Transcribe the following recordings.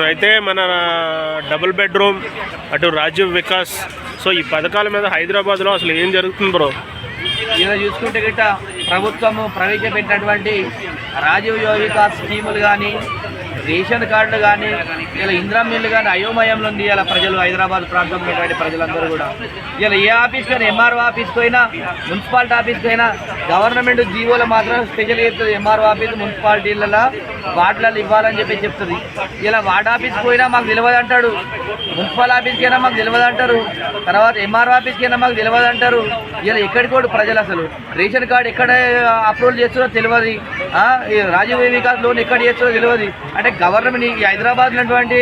అయితే మన double bedroom అటు రాజీవ్ వికాస్ సో ఈ పథకాల మీద హైదరాబాద్లో అసలు ఏం జరుగుతుంది బ్రో? ఇలా చూసుకుంటే గిట్ట ప్రభుత్వము ప్రవేశపెట్టినటువంటి రాజీవ్ వికాస్ స్కీములు కానీ, రేషన్ కార్డులు కానీ, ఇలా ఇందిరా మిల్లు కానీ అయోమయంలో ఉంది. ఇలా ప్రజలు హైదరాబాద్ ప్రాంతంలో ఉన్నటువంటి ప్రజలందరూ కూడా ఇలా ఏ ఆఫీస్కి అయినా, ఎంఆర్ఓ ఆఫీస్కి అయినా, మున్సిపాలిటీ ఆఫీస్కి అయినా గవర్నమెంట్ జీవోలో మాత్రం స్పెషల్ చెప్తుంది. ఎంఆర్ఓ ఆఫీస్ మున్సిపాలిటీలలో వార్డులలో ఇవ్వాలని చెప్తుంది. ఇలా వార్డ్ ఆఫీస్కి పోయినా మాకు తెలియదు అంటాడు, మున్సిపల్ ఆఫీస్కి అయినా మాకు తెలియదు అంటారు, తర్వాత ఎంఆర్ఓ ఆఫీస్కి అయినా మాకు తెలియదు అంటారు. ఇలా ఎక్కడికి కూడా ప్రజలు అసలు రేషన్ కార్డు ఎక్కడ అప్రూవల్ చేస్తారో తెలియదు, రాజీవ్ వికాస్ లోన్ ఎక్కడ చేస్తారో తెలియదు. అంటే గవర్నమెంట్ ఈ హైదరాబాద్ ఉన్నటువంటి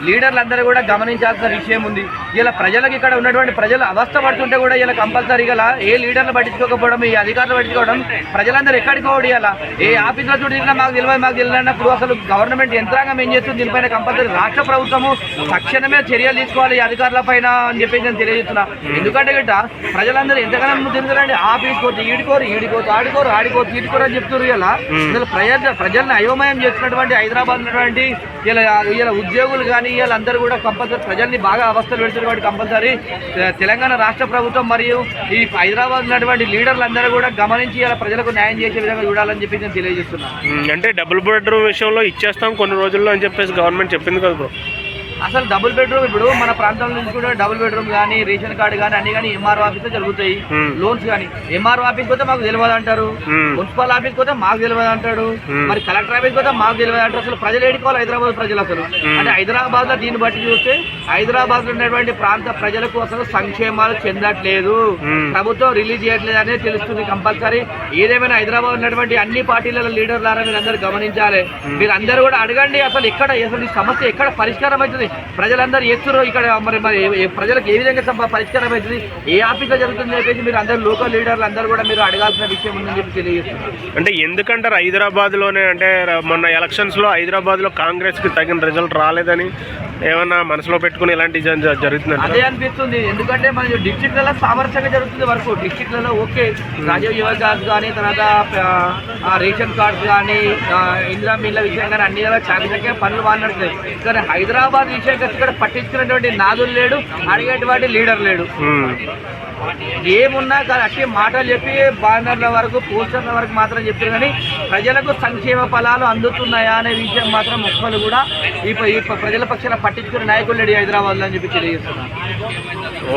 లీడర్లు అందరూ కూడా గమనించాల్సిన విషయం ఉంది. ఇలా ప్రజలకు ఇక్కడ ఉన్నటువంటి ప్రజలు అవస్థ పడుతుంటే కూడా ఇలా కంపల్సరీగా ఏ లీడర్లు పట్టించుకోకపోవడం, ఈ అధికారులు పట్టించుకోవడం, ప్రజలందరూ ఎక్కడికి పోవడం, ఇలా ఏ ఆఫీసులో చూడినా మాకు తెలియనప్పుడు అసలు గవర్నమెంట్ యంత్రాంగం ఏం చేస్తుంది? దీనిపైన కంపల్సరీ రాష్ట్ర ప్రభుత్వము తక్షణమే చర్యలు తీసుకోవాలి ఈ అధికారుల పైన అని చెప్పేసి నేను తెలియజేస్తున్నా. ఎందుకంటే గిట్ట ప్రజలందరూ ఎంతగానో తిరుగుతారండి, ఆఫీస్ కోరు ఈడికోరు ఆడికోరు ఈడుకోరు అని చెప్తున్నారు. ఇలా ప్రజల్ని అయోమయం చేస్తున్నటువంటి హైదరాబాద్ ఉన్నటువంటి ఇలా ఉద్యోగులు కానీ వీళ్ళందరూ కూడా కంపల్సరీ ప్రజల్ని బాగా అవస్థలు పెడుతున్నారు. కాబట్టి కంపల్సరీ తెలంగాణ రాష్ట్ర ప్రభుత్వం మరియు ఈ హైదరాబాద్ ఉన్నటువంటి లీడర్లు అందరూ కూడా గమనించి ఇలా ప్రజలకు న్యాయం చేసే విధంగా చూడాలని చెప్పి నేను తెలియజేస్తున్నాను. అంటే డబుల్ బెడ్రూమ్ విషయంలో ఇచ్చేస్తాం కొన్ని రోజుల్లో అని చెప్పేసి గవర్నమెంట్ చెప్పింది కదా బ్రో. అసలు డబుల్ బెడ్రూమ్ ఇప్పుడు మన ప్రాంతం నుంచి కూడా డబుల్ బెడ్రూమ్ కానీ, రేషన్ కార్డు కానీ అన్ని కానీ ఎంఆర్ఓ ఆఫీస్ జరుగుతాయి. లోన్స్ కానీ ఎంఆర్ఓ ఆఫీస్ పోతే మాకు తెలియదు అంటారు, మున్సిపల్ ఆఫీస్ పోతే మాకు తెలియదు అంటాడు, మరి కలెక్టర్ ఆఫీస్ పోతే మాకు తెలియదు అంటారు. అసలు ప్రజలు ఏడుకోవాలి హైదరాబాద్ ప్రజలు అసలు. అంటే హైదరాబాద్ లో దీన్ని బట్టి చూస్తే హైదరాబాద్ లో ఉన్నటువంటి ప్రాంత ప్రజలకు అసలు సంక్షేమాలు చెందట్లేదు, ప్రభుత్వం రిలీజ్ చేయట్లేదు అనేది తెలుస్తుంది. కంపల్సరీ ఏదేమైనా హైదరాబాద్ ఉన్నటువంటి అన్ని పార్టీల లీడర్లారా మీరు అందరూ గమనించాలి. మీరు అందరూ కూడా అడగండి అసలు అసలు ఈ సమస్య ఎక్కడ పరిష్కారం అవుతుంది? ప్రజలందరూ ఎత్తురు ఇక్కడ మరి ప్రజలకు ఏ విధంగా పరిష్కారం అవుతుంది, ఏ ఆఫీస్లో జరుగుతుందని చెప్పేసి మీరు అందరూ లోకల్ లీడర్లు అందరూ కూడా మీరు అడగాల్సిన విషయం ఉందని చెప్పి తెలియజేస్తున్నారు. అంటే ఎందుకంటారు హైదరాబాద్లోనే అంటే మొన్న ఎలక్షన్స్లో హైదరాబాద్లో కాంగ్రెస్కి తగిన రిజల్ట్ రాలేదని ఏమన్నా మనసులో పెట్టుకుని ఇలాంటి జరుగుతుంది? అదే అనిపిస్తుంది. ఎందుకంటే మన డిస్ట్రిక్ట్లలో సామరస్యంగా జరుగుతుంది వర్క్. డిస్ట్రిక్ట్లలో ఓకే రాజీవ్ వికాస్ కానీ, తర్వాత రేషన్ కార్డ్స్ కానీ, ఇందిరా మిల్ల విషయం కానీ అన్ని చాకచక్యంగా పనులు బాగా నడుస్తాయి. కానీ హైదరాబాద్ విషయం ఇక్కడ పట్టించుకున్నటువంటి నాదులు లేడు, అడిగేటువంటి లీడర్ లేడు. ఏమున్నా కానీ అట్టి మాటలు చెప్పి బ్యానర్ల వరకు పోస్టర్ల వరకు మాత్రం చెప్పారు, కానీ ప్రజలకు సంక్షేమ ఫలాలు అందుతున్నాయా అనే విషయం మాత్రం ఒక్కరు కూడా ఈ ప్రజల పక్షాన పట్టించుకునే నాయకులు లేడు హైదరాబాద్లో అని చెప్పి తెలియజేస్తున్నారు.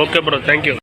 Okay bro, thank you.